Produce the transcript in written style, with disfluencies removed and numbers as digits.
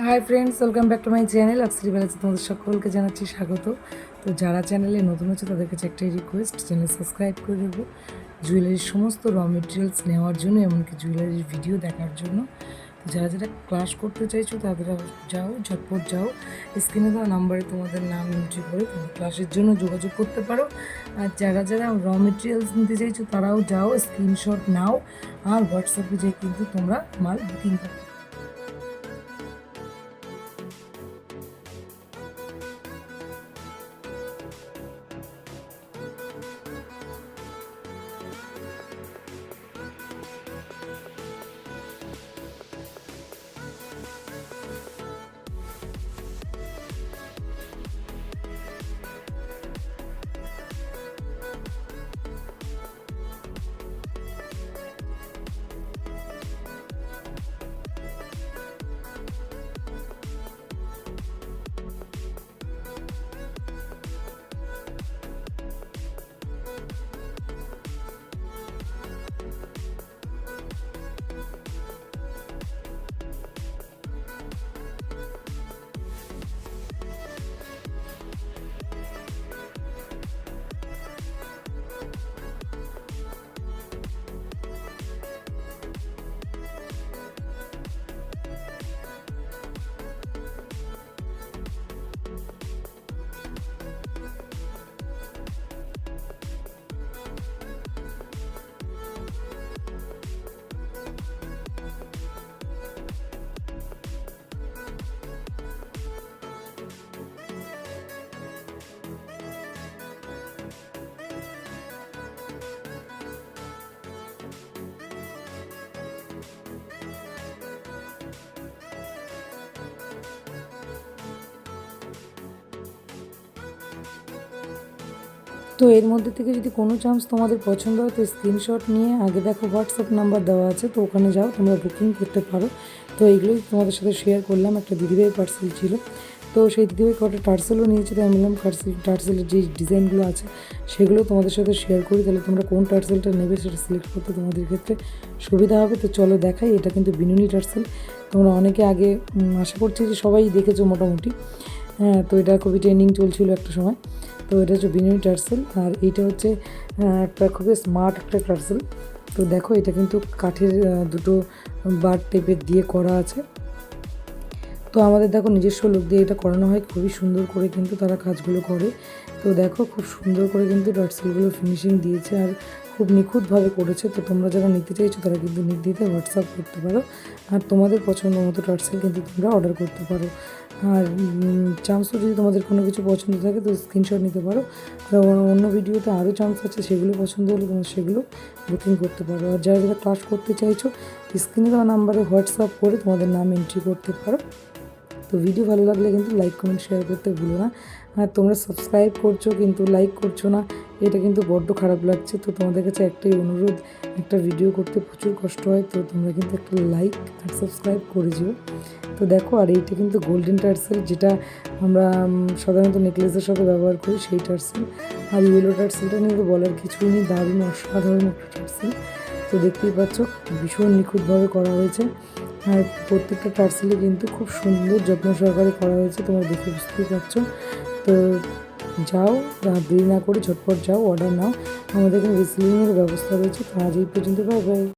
High friends, welcome back to my channel আক্সরি বেলাতে তোমাদের সকলকে জানাচ্ছি স্বাগত। তো যারা চ্যানেলে নতুন হচ্ছে তাদের কাছে একটাই রিকোয়েস্ট, চ্যানেল সাবস্ক্রাইব করে দেবো জুয়েলারির সমস্ত র মেটেরিয়ালস নেওয়ার জন্য, এমনকি জুয়েলারির ভিডিও দেখার জন্য। তো যারা যারা ক্লাস করতে চাইছো তারা যাও, ঝটপট যাও, স্ক্রিনে দেওয়া নাম্বারে তোমাদের নাম এন্ট্রি করে তোমরা ক্লাসের জন্য যোগাযোগ করতে পারো। আর যারা যারা র মেটেরিয়ালস নিতে চাইছো তারাও যাও, স্ক্রিনশট নাও আর হোয়াটসঅ্যাপে যেয়ে কিন্তু তোমরা মাল বুকিং করো। তো এর মধ্যে থেকে যদি কোনো চান্স তোমাদের পছন্দ হয় তো স্ক্রিনশট নিয়ে আগে দেখো হোয়াটসঅ্যাপ নাম্বার দেওয়া আছে, তো ওখানে যাও, তোমরা বুকিং করতে পারো। তো এইগুলোই তোমাদের সাথে শেয়ার করলাম। একটা দিদিভাই পার্সেল ছিল, তো সেই দিদিভাই কটা টার্সেলও নিয়েছে, তাই আমি বললাম টার্সেলের যে ডিজাইনগুলো আছে সেগুলো তোমাদের সাথে শেয়ার করি, তাহলে তোমরা কোন টার্সেলটা নেবে সেটা সিলেক্ট করতে তোমাদের ক্ষেত্রে সুবিধা হবে। তো চলো দেখাই, এটা কিন্তু বিনুনি টার্সেল। তোমরা অনেকে আগে আশা করছি যে সবাই দেখেছো মোটামুটি। হ্যাঁ, তো এটা খুবই ট্রেন্ডিং চলছিল একটা সময়। তো এটা হচ্ছে বিনুনি টার্সেল, আর এইটা হচ্ছে একটা খুবই স্মার্ট একটা টার্সেল। তো দেখো, এটা কিন্তু কাঠের দুটো বার টাইপের দিয়ে করা আছে। তো আমাদের দেখো নিজস্ব লোক দিয়ে এটা করানো হয়, খুবই সুন্দর করে কিন্তু তারা কাজগুলো করে। তো দেখো খুব সুন্দর করে কিন্তু টার্সেলগুলো ফিনিশিং দিয়েছে আর খুব নিখুঁতভাবে করেছে। তো তোমরা যারা নিতে চাইছো তারা কিন্তু নির্দ্বিধায় হোয়াটসঅ্যাপ করতে পারো, আর তোমাদের পছন্দ মতো টার্সেল কিন্তু তোমরা অর্ডার করতে পারো। আর চান্সও যদি তোমাদের কোনো কিছু পছন্দ থাকে তো স্ক্রিনশট নিতে পারো। আর অন্য ভিডিওতে আরও চান্স আছে, সেগুলো পছন্দ হলে তোমরা সেগুলো বুকিং করতে পারো। আর যারা যারা ক্লাস করতে চাইছো স্ক্রিনে দেওয়া নাম্বারে হোয়াটসঅ্যাপ করে তোমাদের নাম এন্ট্রি করতে পারো। তো ভিডিও ভালো লাগলে কিন্তু লাইক কমেন্ট শেয়ার করতে ভুলো না। আর তোমরা সাবস্ক্রাইব করছো কিন্তু লাইক করছো না, এটা কিন্তু বড্ড খারাপ লাগছে। তো তোমাদের কাছে একটাই অনুরোধ, একটা ভিডিও করতে প্রচুর কষ্ট হয়, তো তোমরা কিন্তু একটা লাইক আর সাবস্ক্রাইব করে যেও। তো দেখো, আর এইটা কিন্তু গোল্ডেন টার্সেল, যেটা আমরা সাধারণত নেকলেসের সাথে ব্যবহার করি সেই টার্সেল। আর ইয়েলো টার্সেলটা নিয়ে তো বলার কিছুই নেই, দারুণ অসাধারণ একটা টার্সেল। তো দেখতেই পাচ্ছ ভীষণ নিখুঁতভাবে করা হয়েছে, আর প্রত্যেকটা টার্সেলে কিন্তু খুব সুন্দর যত্ন সহকারে করা হয়েছে, তোমরা দেখে বুঝতেই পারছো। তো যাও, দেরি না করে ঝটপট যাও, অর্ডার নাও। আমাদের এখানে রিসিভিংয়ের ব্যবস্থা রয়েছে। তো আজ এই পর্যন্ত, বাই বাই।